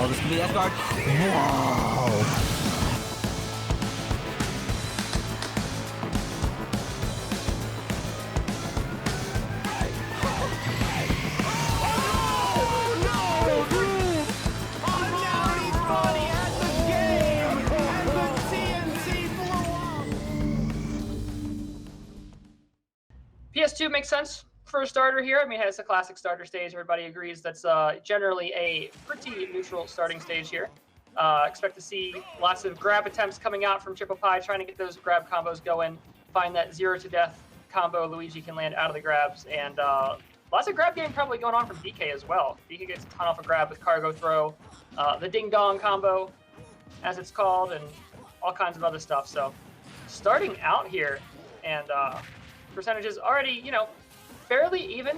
Oh, this could be the S guard. Whoa! PS2 makes sense for a starter here. I mean, it's a classic starter stage. Everybody agrees that's generally a pretty neutral starting stage here. Expect to see lots of grab attempts coming out from Triple Pie, trying to get those grab combos going, find that 0 to death combo Luigi can land out of the grabs, and lots of grab game probably going on from DK as well. DK gets a ton off a grab with cargo throw, the ding dong combo, as it's called, and all kinds of other stuff. So starting out here, and percentages already, fairly even,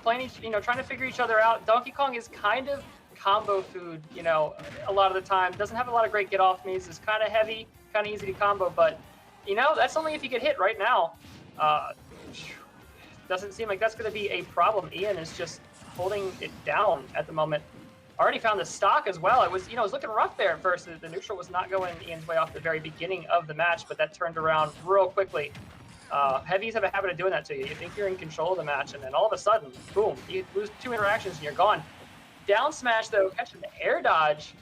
playing each, trying to figure each other out. Donkey Kong is kind of combo food, a lot of the time. Doesn't have a lot of great get off me's. It's kind of heavy, kind of easy to combo, but that's only if you get hit right now. Doesn't seem like that's going to be a problem. Ian is just holding it down at the moment. Already found the stock as well. It was, it was looking rough there at first. The neutral was not going Ian's way off the very beginning of the match, but that turned around real quickly. Heavies have a habit of doing that to you. You think you're in control of the match, and then all of a sudden, boom, you lose 2 interactions and you're gone. Down smash, though, catching the air dodge.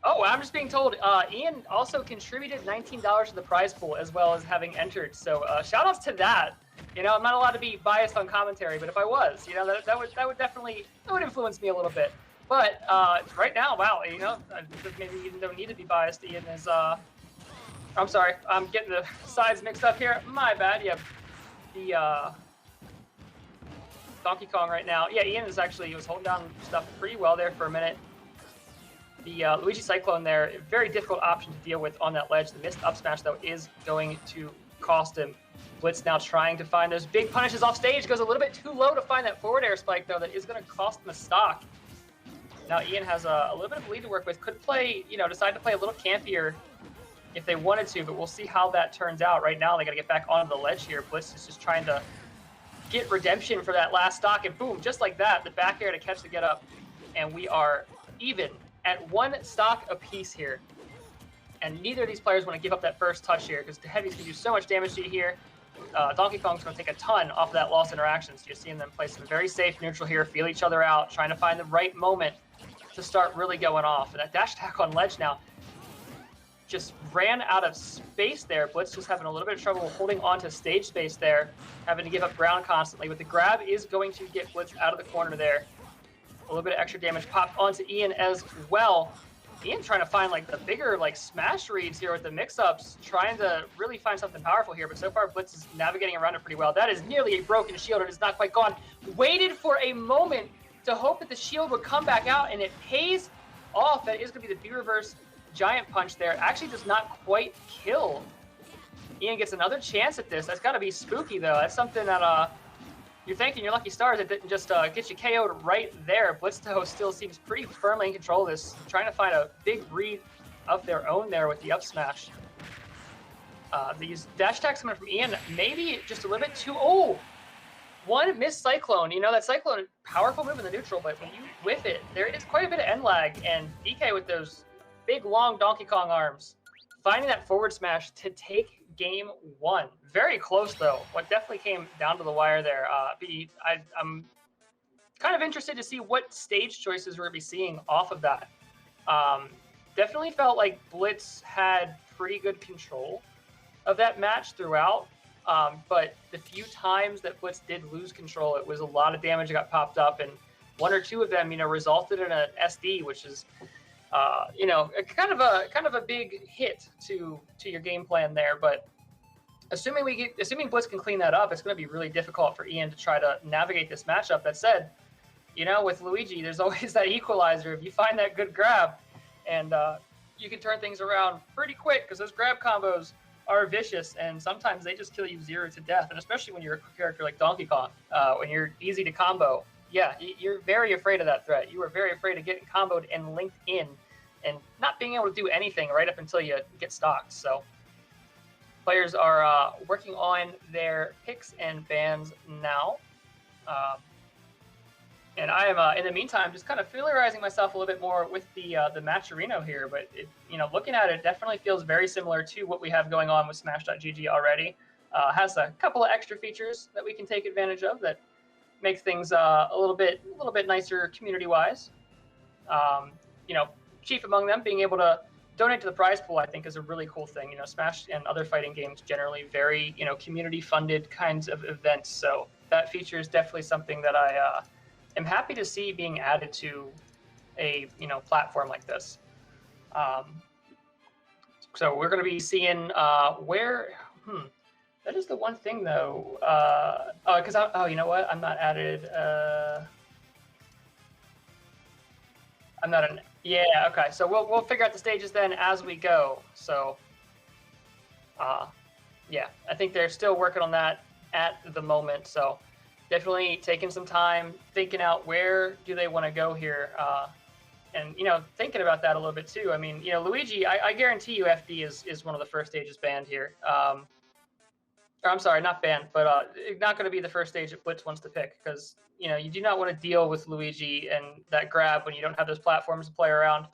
Oh, I'm just being told, Ian also contributed $19 to the prize pool as well as having entered. So shout outs to that. I'm not allowed to be biased on commentary, but if I was, that would definitely, influence me a little bit. But right now, wow, maybe you don't need to be biased. Ian is, I'm sorry, I'm getting the sides mixed up here. My bad. Yeah, the Donkey Kong right now. Yeah, Ian is actually, he was holding down stuff pretty well there for a minute. The Luigi Cyclone there, a very difficult option to deal with on that ledge. The missed up smash, though, is going to cost him. Blitz now trying to find those big punishes off stage. Goes a little bit too low to find that forward air spike, though. That is going to cost him a stock. Now Ian has a little bit of a lead to work with. Could play, decide to play a little campier if they wanted to, but we'll see how that turns out. Right now, they got to get back onto the ledge here. Blitz is just trying to get redemption for that last stock, and boom, just like that, the back air to catch the get up, and we are even at 1 stock apiece here. And neither of these players want to give up that first touch here, because the heavies can do so much damage to you here. Donkey Kong's going to take a ton off of that lost interaction, so you're seeing them play some very safe neutral here, feel each other out, trying to find the right moment to start really going off. And that dash attack on ledge now just ran out of space there. Blitz just having a little bit of trouble holding on to stage space there, having to give up ground constantly, but the grab is going to get Blitz out of the corner there. A little bit of extra damage popped onto Ian as well. Ian trying to find the bigger smash reads here with the mix-ups, trying to really find something powerful here, but so far Blitz is navigating around it pretty well. That is nearly a broken shield. It is not quite gone. Waited for a moment to hope that the shield would come back out, and it pays off. That is going to be the B-reverse giant punch there. Actually does not quite kill. Ian gets another chance at this. That's got to be spooky, though. That's something that you're thanking your lucky stars it didn't just get you KO'd right there. Blitzto still seems pretty firmly in control of this, trying to find a big read of their own there with the up smash. These dash attacks coming from Ian, maybe just a little bit too... Oh! One missed Cyclone. That Cyclone, powerful move in the neutral, but when you whiff it, there is quite a bit of end lag, and DK with those big, long Donkey Kong arms, finding that forward smash to take game 1. Very close, though. What definitely came down to the wire there. I'm kind of interested to see what stage choices we're going to be seeing off of that. Definitely felt like Blitz had pretty good control of that match throughout, but the few times that Blitz did lose control, it was a lot of damage that got popped up, and 1 or 2 of them, resulted in an SD, which is kind of a big hit to your game plan there. But assuming Blitz can clean that up, it's going to be really difficult for Ian to try to navigate this matchup. That said, with Luigi, there's always that equalizer. If you find that good grab, and you can turn things around pretty quick, because those grab combos are vicious, and sometimes they just kill you 0 to death. And especially when you're a character like Donkey Kong, when you're easy to combo, yeah, you're very afraid of that threat. You are very afraid of getting comboed and linked in and not being able to do anything right up until you get stocked. So players are working on their picks and bans now. And I am, in the meantime, just kind of familiarizing myself a little bit more with the Matcherino here. But looking at it, definitely feels very similar to what we have going on with Smash.gg already. Has a couple of extra features that we can take advantage of that make things a little bit nicer community-wise. Chief among them being able to donate to the prize pool, I think, is a really cool thing. Smash and other fighting games generally very community-funded kinds of events. So that feature is definitely something that I am happy to see being added to a platform like this. So we're going to be seeing where. That is the one thing though. Because you know what? I'm not added. I'm not an. Yeah. Okay. So we'll figure out the stages then as we go. So. Yeah, I think they're still working on that at the moment. So. Definitely taking some time, thinking out where do they want to go here, and thinking about that a little bit too. I mean, Luigi, I guarantee you, FD is one of the first stages banned here. Or I'm sorry, not banned, but not going to be the first stage that Blitz wants to pick because you do not want to deal with Luigi and that grab when you don't have those platforms to play around.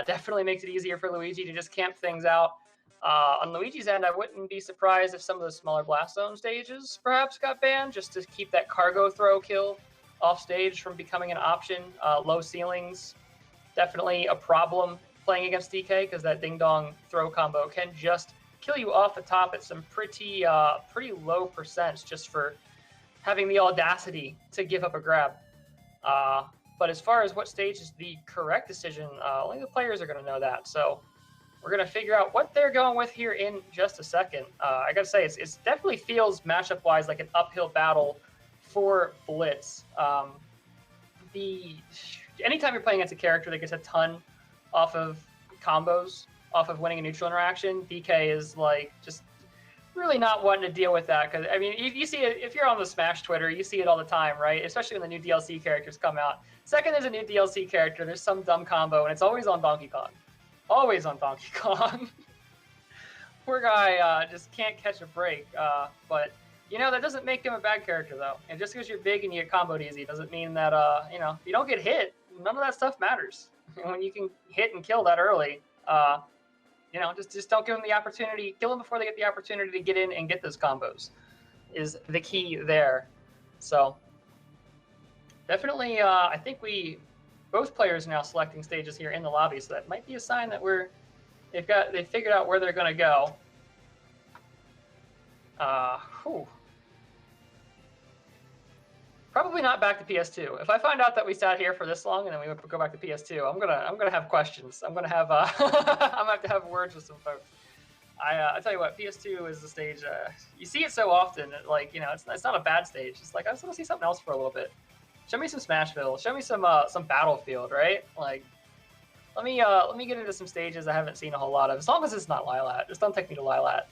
Definitely makes it easier for Luigi to just camp things out. On Luigi's end, I wouldn't be surprised if some of the smaller Blast Zone stages perhaps got banned, just to keep that cargo throw kill off stage from becoming an option. Low ceilings, definitely a problem playing against DK, because that ding-dong throw combo can just kill you off the top at some pretty low percents just for having the audacity to give up a grab. But as far as what stage is the correct decision, only the players are going to know that. So we're going to figure out what they're going with here in just a second. I got to say, it definitely feels matchup-wise like an uphill battle for Blitz. Anytime you're playing against a character that gets a ton off of combos, off of winning a neutral interaction, DK is like just really not wanting to deal with that. Because, I mean, you see it, if you're on the Smash Twitter, you see it all the time, right? Especially when the new DLC characters come out. Second there's a new DLC character, there's some dumb combo, and it's always on Donkey Kong. Always on Donkey Kong. Poor guy just can't catch a break. But, that doesn't make him a bad character, though. And just because you're big and you get comboed easy doesn't mean that, if you don't get hit, none of that stuff matters. When you can hit and kill that early, just don't give them the opportunity. Kill them before they get the opportunity to get in and get those combos is the key there. So, definitely, I think both players are now selecting stages here in the lobby, so that might be a sign that they figured out where they're going to go. Probably not back to PS2. If I find out that we sat here for this long and then we go back to PS2, I'm gonna have questions. I'm gonna have I'm gonna have to have words with some folks. I tell you what, PS2 is the stage. You see it so often, it's not a bad stage. It's like I just want to see something else for a little bit. Show me some Smashville. Show me some Battlefield, right? Like, let me get into some stages I haven't seen a whole lot of. As long as it's not Lilat, just don't take me to Lilat.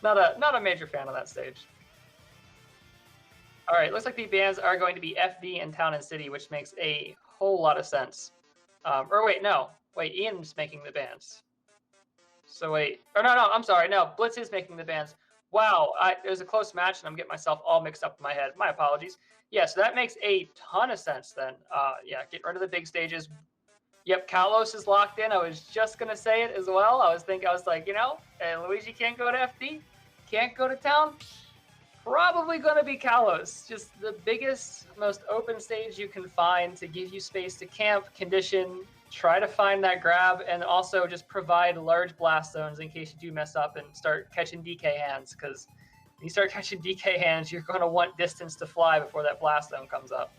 Not a major fan of that stage. All right, looks like the bans are going to be FD and Town and City, which makes a whole lot of sense. Wait, Ian's making the bans. So wait, no, I'm sorry, no, Blitz is making the bans. Wow, it was a close match, and I'm getting myself all mixed up in my head. My apologies. Yeah, so that makes a ton of sense then. Yeah, get rid of the big stages. Yep, Kalos is locked in. I was just going to say it as well. I was like, Luigi can't go to FD, can't go to Town. Probably going to be Kalos. Just the biggest, most open stage you can find to give you space to camp, condition, try to find that grab, and also just provide large blast zones in case you do mess up and start catching DK hands, because when you start catching DK hands, you're going to want distance to fly before that blast zone comes up.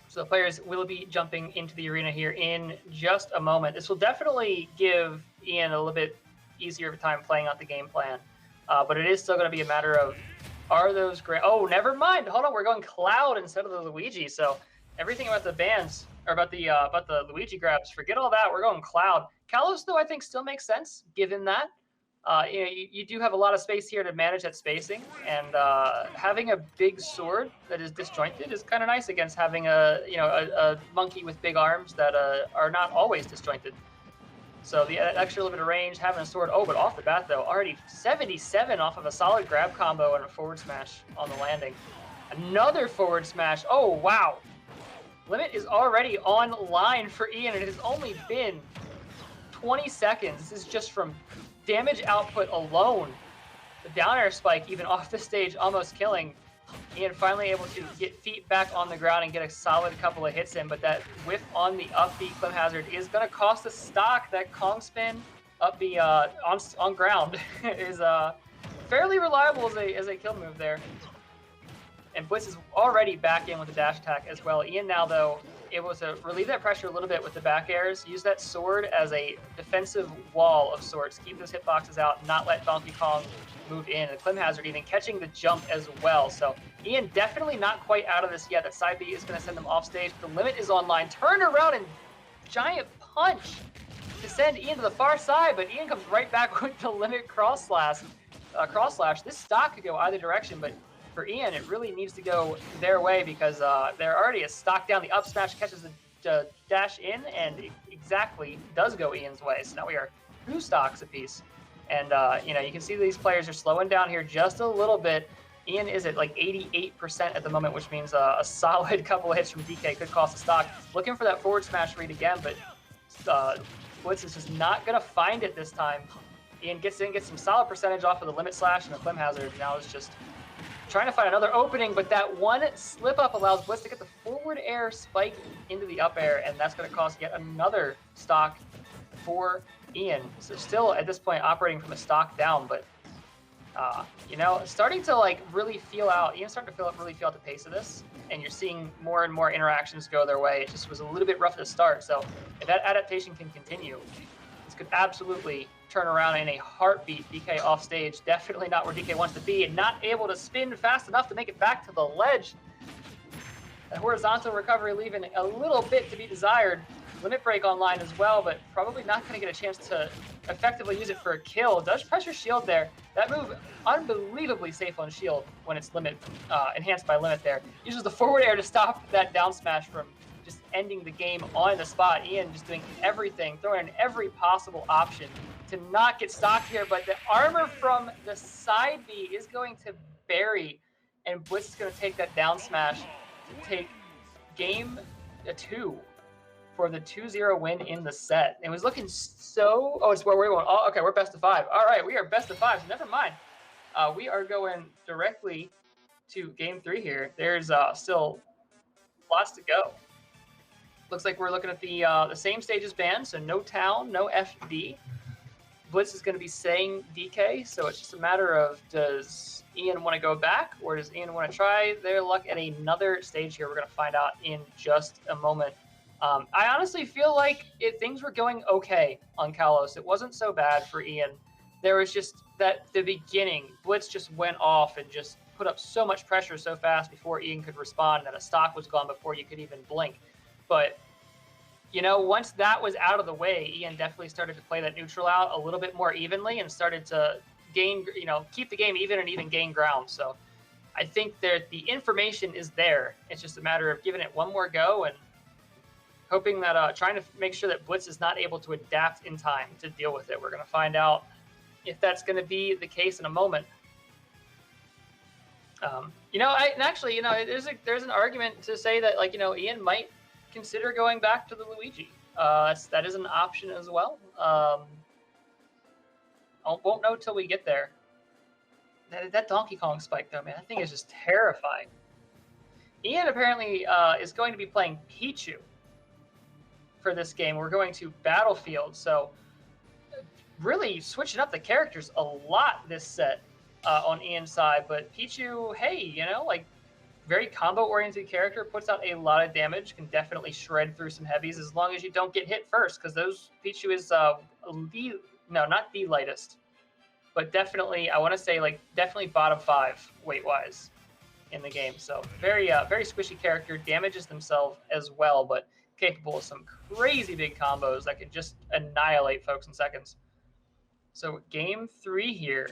So the players will be jumping into the arena here in just a moment. This will definitely give Ian a little bit easier of a time playing out the game plan. But it is still going to be a matter of, are those great? Oh, never mind. Hold on, we're going Cloud instead of the Luigi. So everything about the bans, or about the Luigi grabs, forget all that. We're going Cloud. Kalos, though, I think still makes sense given that. You do have a lot of space here to manage that spacing, and having a big sword that is disjointed is kind of nice against having a monkey with big arms that are not always disjointed. So the extra little bit of range, having a sword. Oh, but off the bat though, already 77 off of a solid grab combo and a forward smash on the landing. Another forward smash. Oh, wow. Limit is already online for Ian, and it has only been 20 seconds. This is just from damage output alone. The down air spike, even off the stage, almost killing. Ian finally able to get feet back on the ground and get a solid couple of hits in, but that whiff on the up B Clem Hazard is going to cost a stock. That Kong spin up B on ground is fairly reliable as a kill move there. And Blitz is already back in with the dash attack as well. Ian now, though, able to relieve that pressure a little bit with the back airs, use that sword as a defensive wall of sorts, keep those hitboxes out, not let Donkey Kong move in. The Clem Hazard even catching the jump as well. So Ian definitely not quite out of this yet. That side B is going to send them off stage. The limit is online. Turn around and giant punch to send Ian to the far side, but Ian comes right back with the limit cross slash. This stock could go either direction, but for Ian, it really needs to go their way because they're already a stock down. The up smash catches the dash in and exactly does go Ian's way. So now we are 2 stocks apiece. And, you can see these players are slowing down here just a little bit. Ian is at like 88% at the moment, which means a solid couple of hits from DK could cost a stock. Looking for that forward smash read again, but Blitz is just not going to find it this time. Ian gets in, gets some solid percentage off of the limit slash and the Clem Hazard. Now it's just trying to find another opening, but that one slip up allows Blitz to get the forward air spike into the up air, and that's going to cost yet another stock for Ian. So still at this point operating from a stock down, but starting to like really feel out. Ian's starting to really feel out the pace of this, and you're seeing more and more interactions go their way. It just was a little bit rough at the start. So if that adaptation can continue, this could absolutely turn around in a heartbeat. DK off stage, definitely not where DK wants to be, and not able to spin fast enough to make it back to the ledge. That horizontal recovery leaving a little bit to be desired. Limit break online as well, but probably not going to get a chance to effectively use it for a kill. Does pressure shield there. That move unbelievably safe on shield when it's limit enhanced by limit there. Uses the forward air to stop that down smash from just ending the game on the spot. Ian just doing everything, throwing in every possible option to not get stocked here, but the armor from the side B is going to bury, and Blitz is going to take that down smash to take game 2 for the 2-0 win in the set. It was looking so... Oh, it's where we're going. Oh, okay, we're best of 5. All right, we are best of 5, so never mind. We are going directly to game 3 here. There's still lots to go. Looks like we're looking at the same stage as banned, so no town, no FD. Blitz is going to be saying DK, so it's just a matter of does Ian want to go back or does Ian want to try their luck at another stage here? We're going to find out in just a moment. I honestly feel like things were going okay on Kalos. It wasn't so bad for Ian. There was just that the beginning, Blitz just went off and just put up so much pressure so fast before Ian could respond that a stock was gone before you could even blink. But once that was out of the way, Ian definitely started to play that neutral out a little bit more evenly and started to gain, keep the game even and even gain ground. So I think that the information is there. It's just a matter of giving it one more go and hoping that, trying to make sure that Blitz is not able to adapt in time to deal with it. We're going to find out if that's going to be the case in a moment. There's an argument to say that, Ian might consider going back to the Luigi. That is an option as well. Won't know till we get there. That Donkey Kong spike, though, man, that thing is just terrifying. Ian apparently is going to be playing Pichu for this game. We're going to Battlefield, so really switching up the characters a lot this set on Ian's side. But Pichu, hey, very combo-oriented character, puts out a lot of damage, can definitely shred through some heavies as long as you don't get hit first, because Pichu is not the lightest, but definitely, I want to say, definitely bottom 5 weight-wise in the game. So very squishy character, damages themselves as well, but capable of some crazy big combos that can just annihilate folks in seconds. So game 3 here.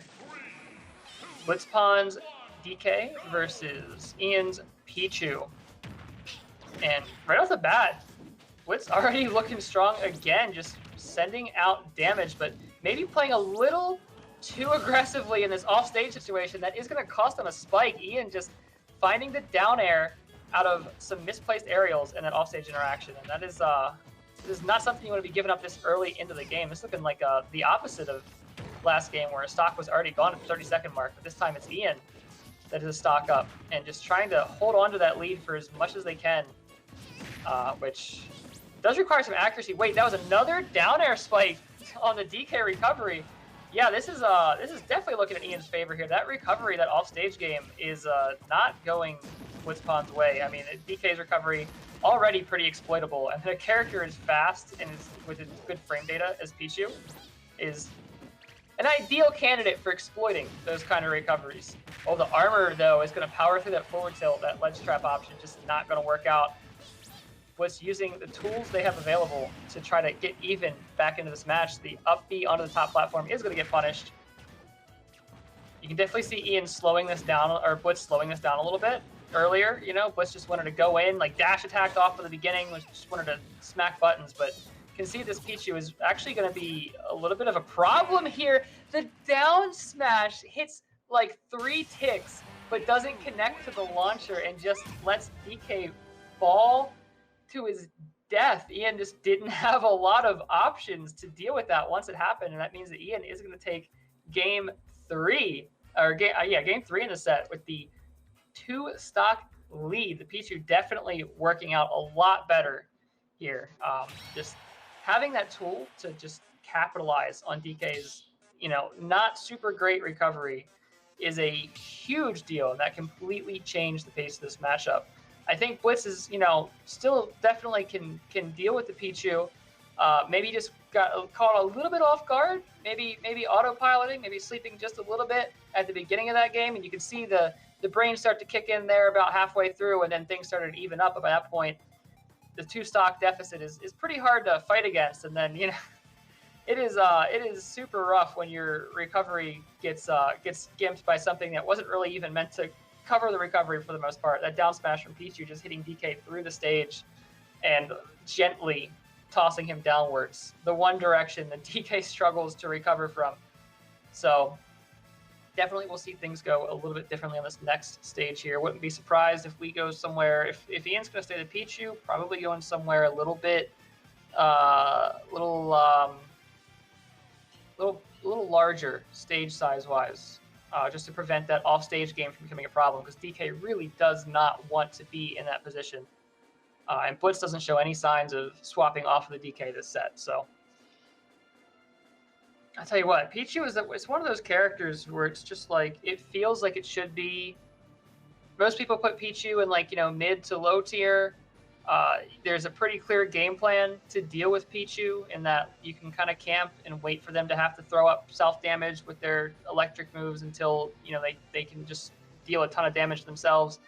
Blitzpon's DK versus Ian's Pichu. And right off the bat, Blitz already looking strong again, just sending out damage, but maybe playing a little too aggressively in this offstage situation that is going to cost them a spike. Ian just finding the down air out of some misplaced aerials and that offstage interaction, and that is not something you want to be giving up this early into the game. It's looking like the opposite of last game where a stock was already gone at the 30-second mark, but this time it's Ian that is a stock up and just trying to hold on to that lead for as much as they can, which does require some accuracy. Wait, that was another down air spike on the DK recovery. Yeah, this is definitely looking in Ian's favor here. That recovery, that offstage game is not going Blitzpon's way. I mean, DK's recovery already pretty exploitable, and the character is fast and is with its good frame data as Pichu is an ideal candidate for exploiting those kind of recoveries. Oh, the armor though is going to power through that forward tilt. That ledge trap option just not going to work out. Was using the tools they have available to try to get even back into this match. The up B onto the top platform is going to get punished. You can definitely see Ian slowing this down, or Blitz slowing this down a little bit earlier. You know, Blitz just wanted to go in, like dash attacked off at the beginning, just wanted to smack buttons, but can see this Pichu is actually going to be a little bit of a problem here. The down smash hits like 3 ticks, but doesn't connect to the launcher and just lets DK fall to his death. Ian just didn't have a lot of options to deal with that once it happened, and that means that Ian is going to take game 3 in the set with the 2-stock lead. The Pichu definitely working out a lot better here. Just having that tool to just capitalize on DK's, not super great recovery is a huge deal, and that completely changed the pace of this matchup. I think Blitz is, still definitely can deal with the Pichu. Maybe just got caught a little bit off guard. Maybe autopiloting, maybe sleeping just a little bit at the beginning of that game, and you can see the brain start to kick in there about halfway through, and then things started to even up. But by that point, the 2-stock deficit is pretty hard to fight against, and then it is super rough when your recovery gets gimped by something that wasn't really even meant to cover the recovery for the most part. That down smash from Pichu just hitting DK through the stage and gently tossing him downwards, the one direction that DK struggles to recover from. So definitely we'll see things go a little bit differently on this next stage here. Wouldn't be surprised if we go somewhere, if Ian's going to stay the Pichu, probably going somewhere a little bit, little larger stage size wise. Just to prevent that off-stage game from becoming a problem, because DK really does not want to be in that position. And Blitz doesn't show any signs of swapping off of the DK this set. So I'll tell you what, Pichu it's one of those characters where it's just like, it feels like it should be. Most people put Pichu in mid to low tier. There's a pretty clear game plan to deal with Pichu in that you can kind of camp and wait for them to have to throw up self-damage with their electric moves until they can just deal a ton of damage themselves.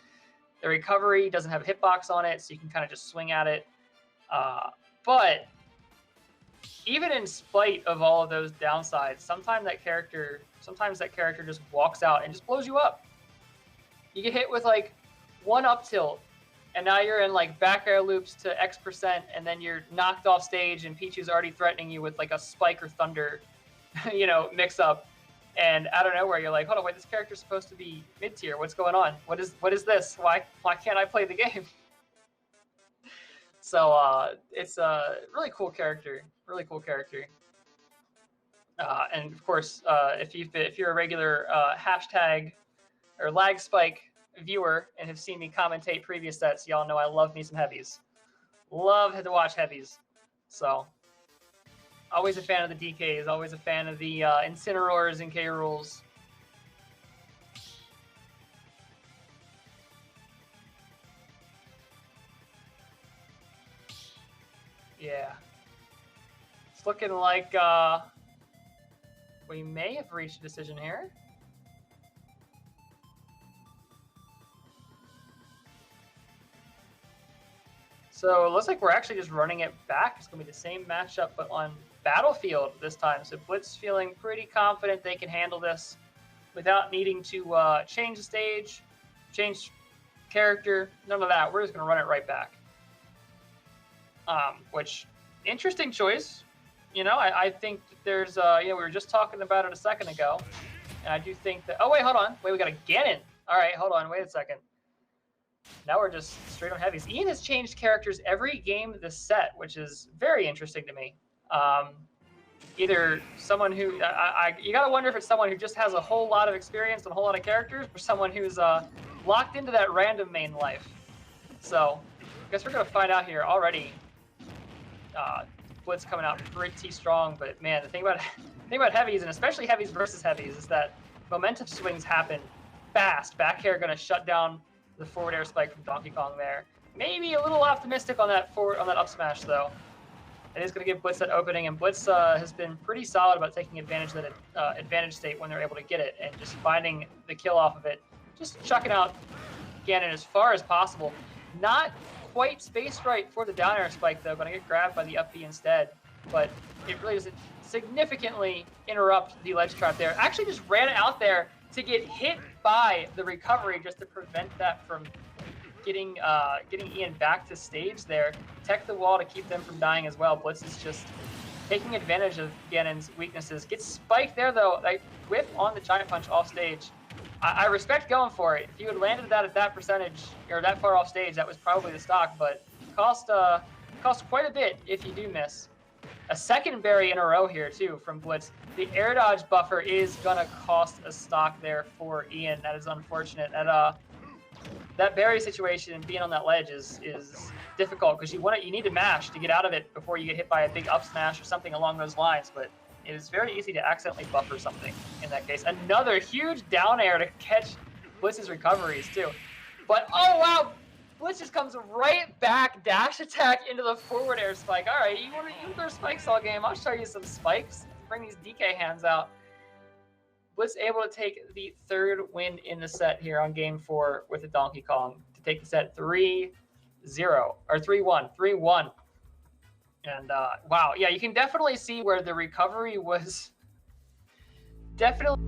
The recovery doesn't have a hitbox on it, so you can kind of just swing at it. But even in spite of all of those downsides, sometimes that character just walks out and just blows you up. You get hit with one up tilt, and now you're in back air loops to X%, and then you're knocked off stage, and Pichu's already threatening you with a spike or thunder, mix up. And out of nowhere, you're like, hold on, wait, this character's supposed to be mid tier. What's going on? What is this? Why can't I play the game? So it's a really cool character. Really cool character. And of course, if you're a regular hashtag or Lagspike viewer and have seen me commentate previous sets, y'all know I love me some heavies. Love to watch heavies. So always a fan of the DKs, always a fan of the Incineroars and K-Rules. Yeah. It's looking like we may have reached a decision here. So it looks like we're actually just running it back. It's going to be the same matchup, but on Battlefield this time. So Blitz feeling pretty confident they can handle this without needing to change the stage, change character, none of that. We're just going to run it right back. Which, interesting choice. You know, I think that there's, you know, we were just talking about it a second ago, and I do think that. Oh wait, hold on. Wait, we got a Ganon. All right, hold on. Wait a second. Now we're just straight on heavies. Ian has changed characters every game this set, which is very interesting to me. Either someone who you gotta wonder if it's someone who just has a whole lot of experience and a whole lot of characters, or someone who's locked into that random main life. So I guess we're gonna find out here already. Blitz coming out pretty strong, but man, the thing about heavies, and especially heavies versus heavies, is that momentum swings happen fast. Back air gonna shut down the forward air spike from Donkey Kong there. Maybe a little optimistic on that up smash though. It is going to give Blitz that opening, and Blitz has been pretty solid about taking advantage of that advantage state when they're able to get it, and just finding the kill off of it. Just chucking out Ganon as far as possible. Not quite spaced right for the down air spike though, going to get grabbed by the up B instead. But it really doesn't significantly interrupt the ledge trap there. Actually just ran out there to get hit by the recovery just to prevent that from getting Ian back to stage there. Tech the wall to keep them from dying as well. Blitz is just taking advantage of Ganon's weaknesses. Gets spiked there though, like whip on the giant punch off stage. I respect going for it. If you had landed that at that percentage or that far off stage, that was probably the stock, but cost quite a bit if you do miss. A second berry in a row here too from Blitz. The air dodge buffer is gonna cost a stock there for Ian. That is unfortunate. That berry situation being on that ledge is difficult because you need to mash to get out of it before you get hit by a big up smash or something along those lines. But it is very easy to accidentally buffer something in that case. Another huge down air to catch Blitz's recoveries too. But oh wow, Blitz just comes right back, dash attack into the forward air spike. All right, you throw spikes all game. I'll show you some spikes. Bring these DK hands out. Blitz able to take the third win in the set here on game 4 with the Donkey Kong to take the set 3-0 or 3-1. And wow, yeah, you can definitely see where the recovery was definitely